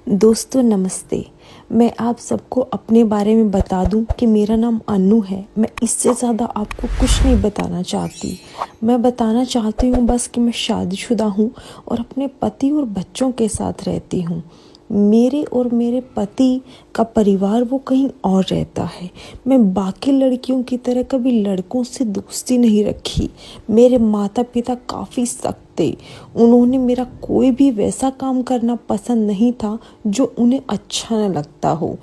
दोस्तों नमस्ते। मैं आप सबको अपने बारे में बता दूं कि मेरा नाम अनु है। मैं इससे ज़्यादा आपको कुछ नहीं बताना चाहती। मैं बताना चाहती हूँ बस कि मैं शादीशुदा हूँ और अपने पति और बच्चों के साथ रहती हूँ। मेरे और मेरे पति का परिवार वो कहीं और रहता है। मैं बाकी लड़कियों की तरह कभी लड़कों से दोस्ती नहीं रखी। मेरे माता पिता काफ़ी सख्त थे। उन्होंने मेरा कोई भी वैसा काम करना पसंद नहीं था जो उन्हें अच्छा न लगता हो।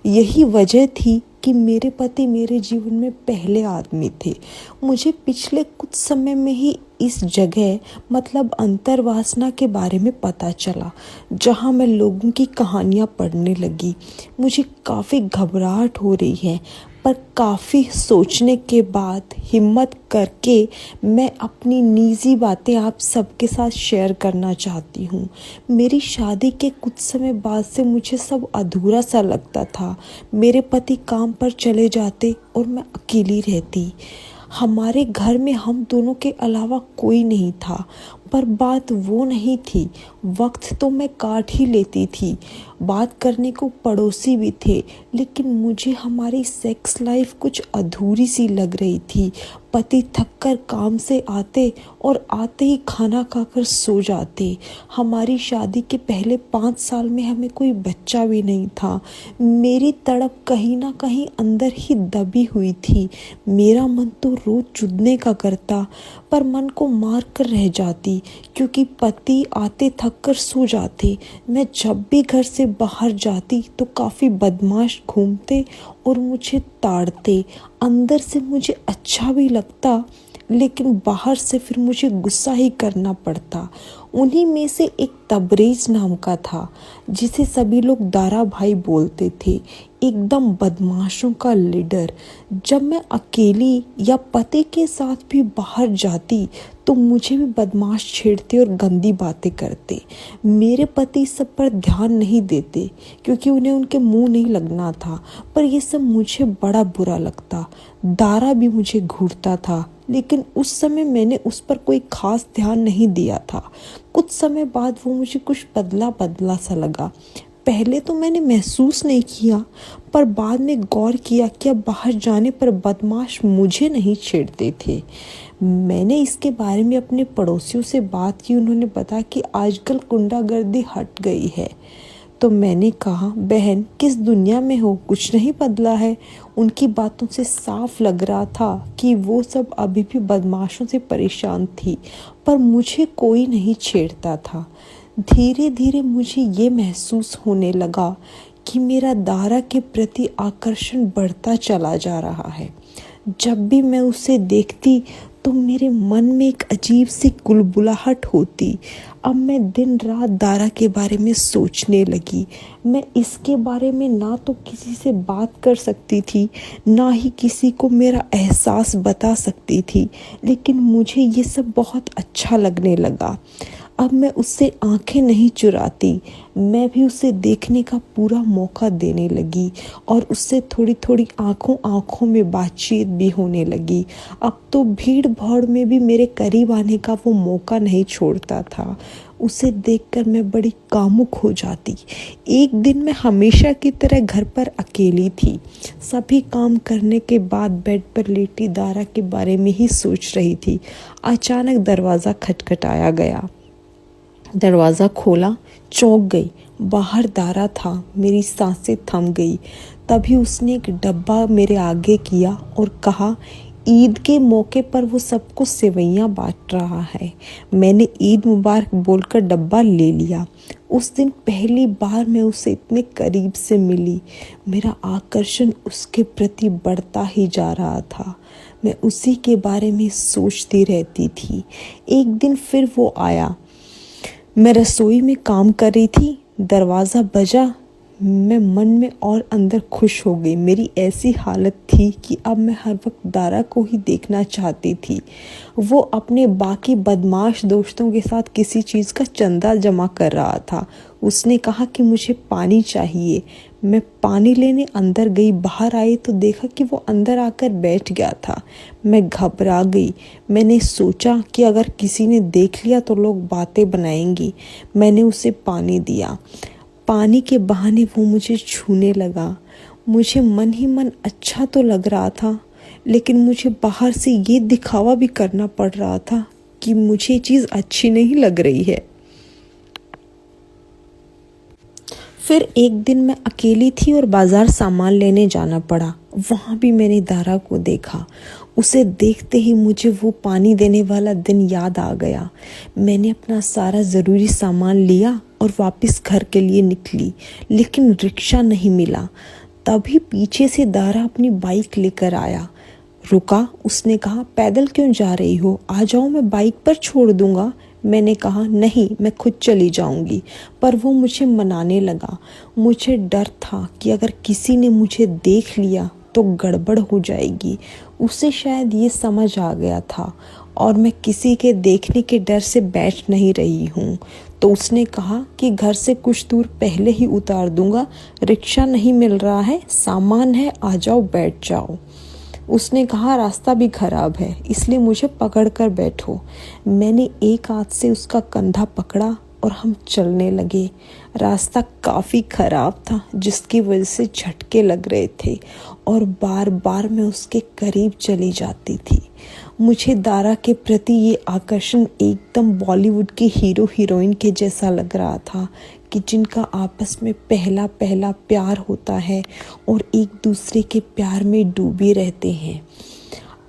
यही वजह थी कि मेरे पति मेरे जीवन में पहले आदमी थे। मुझे पिछले कुछ समय में ही इस जगह मतलब अंतर्वासना के बारे में पता चला, जहाँ मैं लोगों की कहानियाँ पढ़ने लगी। मुझे काफ़ी घबराहट हो रही है, पर काफ़ी सोचने के बाद हिम्मत करके मैं अपनी निजी बातें आप सबके साथ शेयर करना चाहती हूँ। मेरी शादी के कुछ समय बाद से मुझे सब अधूरा सा लगता था। मेरे पति काम पर चले जाते और मैं अकेली रहती। हमारे घर में हम दोनों के अलावा कोई नहीं था, पर बात वो नहीं थी। वक्त तो मैं काट ही लेती थी। बात करने को पड़ोसी भी थे, लेकिन मुझे हमारी सेक्स लाइफ कुछ अधूरी सी लग रही थी। पति थककर काम से आते और आते ही खाना खाकर सो जाते। हमारी शादी के पहले 5 साल में हमें कोई बच्चा भी नहीं था। मेरी तड़प कहीं ना कहीं अंदर ही दबी हुई थी। मेरा मन तो रोज जुड़ने का करता, पर मन को मार कर रह जाती, क्योंकि पति आते थक कर सो जाते। मैं जब भी घर से बाहर जाती तो काफ़ी बदमाश घूमते और मुझे ताड़ते। अंदर से मुझे अच्छा भी लगता, लेकिन बाहर से फिर मुझे गुस्सा ही करना पड़ता। उन्हीं में से एक तबरेज नाम का था, जिसे सभी लोग दारा भाई बोलते थे, एकदम बदमाशों का लीडर। जब मैं अकेली या पति के साथ भी बाहर जाती तो मुझे भी बदमाश छेड़ते और गंदी बातें करते। मेरे पति सब पर ध्यान नहीं देते, क्योंकि उन्हें उनके मुंह नहीं लगना था, पर ये सब मुझे बड़ा बुरा लगता। दारा भी मुझे घूरता था, लेकिन उस समय मैंने उस पर कोई खास ध्यान नहीं दिया था। कुछ समय बाद वो मुझे कुछ बदला बदला सा लगा। पहले तो मैंने महसूस नहीं किया, पर बाद में गौर किया कि अब बाहर जाने पर बदमाश मुझे नहीं छेड़ते थे। मैंने इसके बारे में अपने पड़ोसियों से बात की। उन्होंने बताया कि आजकल गुंडागर्दी हट गई है। तो मैंने कहा, बहन किस दुनिया में हो, कुछ नहीं बदला है। उनकी बातों से साफ लग रहा था कि वो सब अभी भी बदमाशों से परेशान थी, पर मुझे कोई नहीं छेड़ता था। धीरे धीरे मुझे ये महसूस होने लगा कि मेरा दारा के प्रति आकर्षण बढ़ता चला जा रहा है। जब भी मैं उसे देखती तो मेरे मन में एक अजीब सी कुलबुलाहट होती। अब मैं दिन रात दारा के बारे में सोचने लगी। मैं इसके बारे में ना तो किसी से बात कर सकती थी, ना ही किसी को मेरा एहसास बता सकती थी, लेकिन मुझे ये सब बहुत अच्छा लगने लगा। अब मैं उससे आंखें नहीं चुराती, मैं भी उसे देखने का पूरा मौका देने लगी और उससे थोड़ी थोड़ी आंखों में बातचीत भी होने लगी। अब तो भीड़ भाड़ में भी मेरे करीब आने का वो मौका नहीं छोड़ता था। उसे देखकर मैं बड़ी कामुक हो जाती। एक दिन मैं हमेशा की तरह घर पर अकेली थी। सभी काम करने के बाद बेड पर लेटी दारा के बारे में ही सोच रही थी। अचानक दरवाज़ा खटखटाया गया। दरवाज़ा खोला, चौंक गई। बाहर दारा था। मेरी सांसें थम गई। तभी उसने एक डब्बा मेरे आगे किया और कहा, ईद के मौके पर वो सबको सेवइयाँ बांट रहा है। मैंने ईद मुबारक बोलकर डब्बा ले लिया। उस दिन पहली बार मैं उसे इतने करीब से मिली। मेरा आकर्षण उसके प्रति बढ़ता ही जा रहा था। मैं उसी के बारे में सोचती रहती थी। एक दिन फिर वो आया। मैं रसोई में काम कर रही थी। दरवाज़ा बजा। मैं मन में और अंदर खुश हो गई। मेरी ऐसी हालत थी कि अब मैं हर वक्त दारा को ही देखना चाहती थी। वो अपने बाकी बदमाश दोस्तों के साथ किसी चीज़ का चंदा जमा कर रहा था। उसने कहा कि मुझे पानी चाहिए। मैं पानी लेने अंदर गई। बाहर आई तो देखा कि वो अंदर आकर बैठ गया था। मैं घबरा गई। मैंने सोचा कि अगर किसी ने देख लिया तो लोग बातें बनाएंगी। मैंने उसे पानी दिया। पानी के बहाने वो मुझे छूने लगा। मुझे मन ही मन अच्छा तो लग रहा था, लेकिन मुझे बाहर से ये दिखावा भी करना पड़ रहा था कि मुझे ये चीज़ अच्छी नहीं लग रही है। फिर एक दिन मैं अकेली थी और बाज़ार सामान लेने जाना पड़ा। वहाँ भी मैंने दारा को देखा। उसे देखते ही मुझे वो पानी देने वाला दिन याद आ गया। मैंने अपना सारा ज़रूरी सामान लिया और वापस घर के लिए निकली, लेकिन रिक्शा नहीं मिला। तभी पीछे से दारा अपनी बाइक लेकर आया। रुका, उसने कहा, पैदल क्यों जा रही हो? आ जाओ, मैं बाइक पर छोड़ दूंगा। मैंने कहा, नहीं, मैं खुद चली जाऊंगी। पर वो मुझे मनाने लगा। मुझे डर था कि अगर किसी ने मुझे देख लिया तो गड़बड़ हो जाएगी। उसे शायद ये समझ आ गया था और मैं किसी के देखने के डर से बैठ नहीं रही हूँ। तो उसने कहा कि घर से कुछ दूर पहले ही उतार दूंगा, रिक्शा नहीं मिल रहा है, सामान है, आ जाओ, बैठ जाओ। उसने कहा, रास्ता भी खराब है, इसलिए मुझे पकड़ कर बैठो। मैंने एक हाथ से उसका कंधा पकड़ा और हम चलने लगे। रास्ता काफ़ी ख़राब था, जिसकी वजह से झटके लग रहे थे और बार बार मैं उसके करीब चली जाती थी। मुझे दारा के प्रति ये आकर्षण एकदम बॉलीवुड के हीरो हीरोइन के जैसा लग रहा था कि जिनका आपस में पहला पहला प्यार होता है और एक दूसरे के प्यार में डूबे रहते हैं।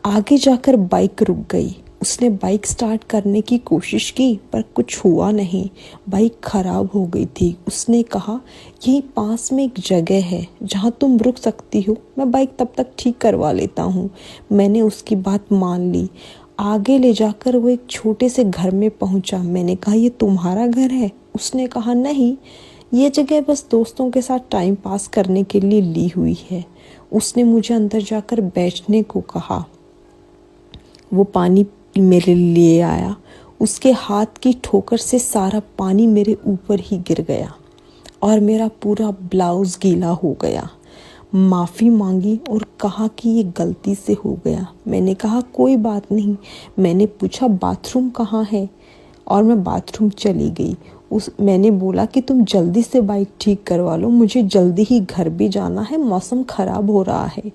आगे जाकर बाइक रुक गई। उसने बाइक स्टार्ट करने की कोशिश की, पर कुछ हुआ नहीं। बाइक खराब हो गई थी। उसने कहा, यहीं पास में एक जगह है जहाँ तुम रुक सकती हो, मैं बाइक तब तक ठीक करवा लेता हूँ। मैंने उसकी बात मान ली। आगे ले जाकर वो एक छोटे से घर में पहुँचा। मैंने कहा, ये तुम्हारा घर है? उसने कहा, नहीं, ये जगह बस दोस्तों के साथ टाइम पास करने के लिए ली हुई है। उसने मुझे अंदर जाकर बैठने को कहा। वो पानी मेरे लिए आया। उसके हाथ की ठोकर से सारा पानी मेरे ऊपर ही गिर गया और मेरा पूरा ब्लाउज गीला हो गया। माफ़ी मांगी और कहा कि ये गलती से हो गया। मैंने कहा, कोई बात नहीं। मैंने पूछा, बाथरूम कहाँ है? और मैं बाथरूम चली गई। मैंने बोला कि तुम जल्दी से बाइक ठीक करवा लो, मुझे जल्दी ही घर भी जाना है, मौसम ख़राब हो रहा है।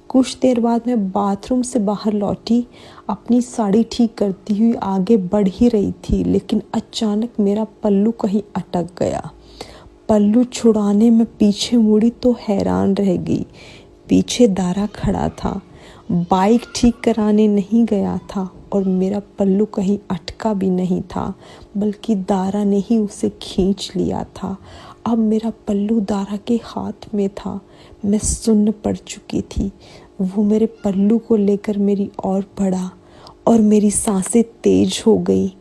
कुछ देर बाद मैं बाथरूम से बाहर लौटी। अपनी साड़ी ठीक करती हुई आगे बढ़ ही रही थी, लेकिन अचानक मेरा पल्लू कहीं अटक गया। पल्लू छुड़ाने में पीछे मुड़ी तो हैरान रह गई। पीछे दारा खड़ा था। बाइक ठीक कराने नहीं गया था और मेरा पल्लू कहीं अटका भी नहीं था, बल्कि दारा ने ही उसे खींच लिया था। अब मेरा पल्लू दारा के हाथ में था। मैं सुन्न पड़ चुकी थी। वो मेरे पल्लू को लेकर मेरी ओर बढ़ा और मेरी सांसें तेज हो गई।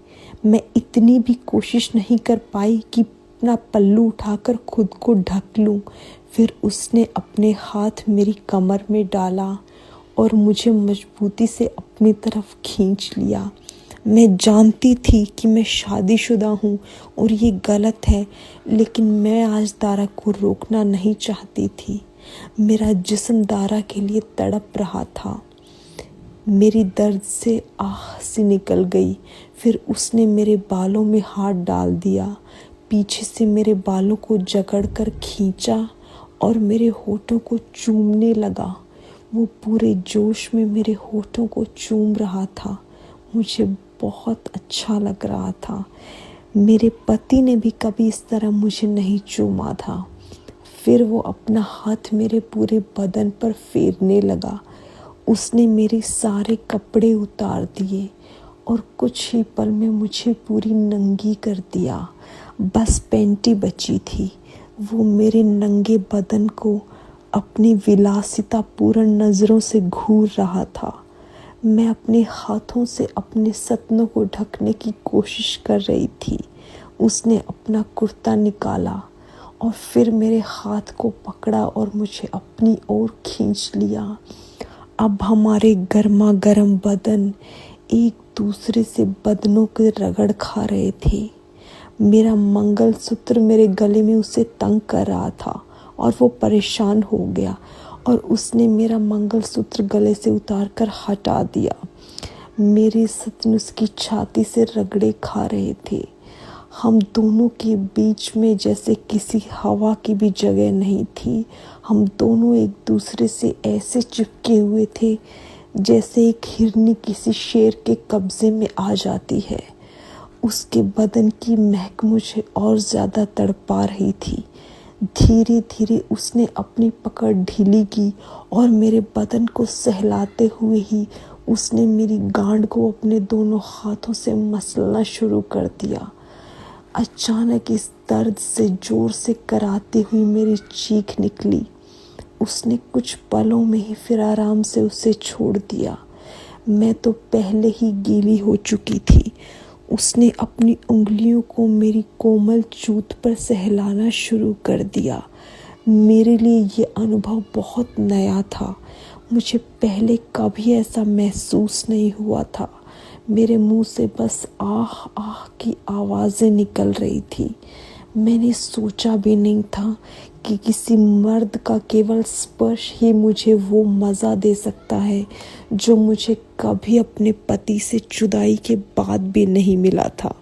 मैं इतनी भी कोशिश नहीं कर पाई कि अपना पल्लू उठाकर खुद को ढक लूं। फिर उसने अपने हाथ मेरी कमर में डाला और मुझे मजबूती से अपनी तरफ खींच लिया। मैं जानती थी कि मैं शादीशुदा हूँ और ये गलत है, लेकिन मैं आज दारा को रोकना नहीं चाहती थी। मेरा जिस्म दारा के लिए तड़प रहा था। मेरी दर्द से आह सी निकल गई। फिर उसने मेरे बालों में हाथ डाल दिया, पीछे से मेरे बालों को जकड़कर खींचा और मेरे होठों को चूमने लगा। वो पूरे जोश में मेरे होठों को चूम रहा था। मुझे बहुत अच्छा लग रहा था। मेरे पति ने भी कभी इस तरह मुझे नहीं चूमा था। फिर वो अपना हाथ मेरे पूरे बदन पर फेरने लगा। उसने मेरे सारे कपड़े उतार दिए और कुछ ही पल में मुझे पूरी नंगी कर दिया। बस पैंटी बची थी। वो मेरे नंगे बदन को अपनी विलासितापूर्ण नज़रों से घूर रहा था। मैं अपने हाथों से अपने सपनों को ढकने की कोशिश कर रही थी। उसने अपना कुर्ता निकाला और फिर मेरे हाथ को पकड़ा और मुझे अपनी ओर खींच लिया। अब हमारे गर्मा गर्म बदन एक दूसरे से बदनों के रगड़ खा रहे थे। मेरा मंगलसूत्र मेरे गले में उसे तंग कर रहा था और वो परेशान हो गया और उसने मेरा मंगलसूत्र गले से उतारकर हटा दिया। मेरे सपने उसकी छाती से रगड़े खा रहे थे। हम दोनों के बीच में जैसे किसी हवा की भी जगह नहीं थी। हम दोनों एक दूसरे से ऐसे चिपके हुए थे जैसे एक हिरनी किसी शेर के कब्जे में आ जाती है। उसके बदन की महक मुझे और ज़्यादा तड़पा रही थी। धीरे धीरे उसने अपनी पकड़ ढीली की और मेरे बदन को सहलाते हुए ही उसने मेरी गांड को अपने दोनों हाथों से मसलना शुरू कर दिया। अचानक इस दर्द से ज़ोर से कराती हुई मेरी चीख निकली। उसने कुछ पलों में ही फिर आराम से उसे छोड़ दिया। मैं तो पहले ही गीली हो चुकी थी। उसने अपनी उंगलियों को मेरी कोमल चूत पर सहलाना शुरू कर दिया। मेरे लिए ये अनुभव बहुत नया था। मुझे पहले कभी ऐसा महसूस नहीं हुआ था। मेरे मुंह से बस आह आह की आवाज़ें निकल रही थी। मैंने सोचा भी नहीं था कि किसी मर्द का केवल स्पर्श ही मुझे वो मज़ा दे सकता है जो मुझे कभी अपने पति से जुदाई के बाद भी नहीं मिला था।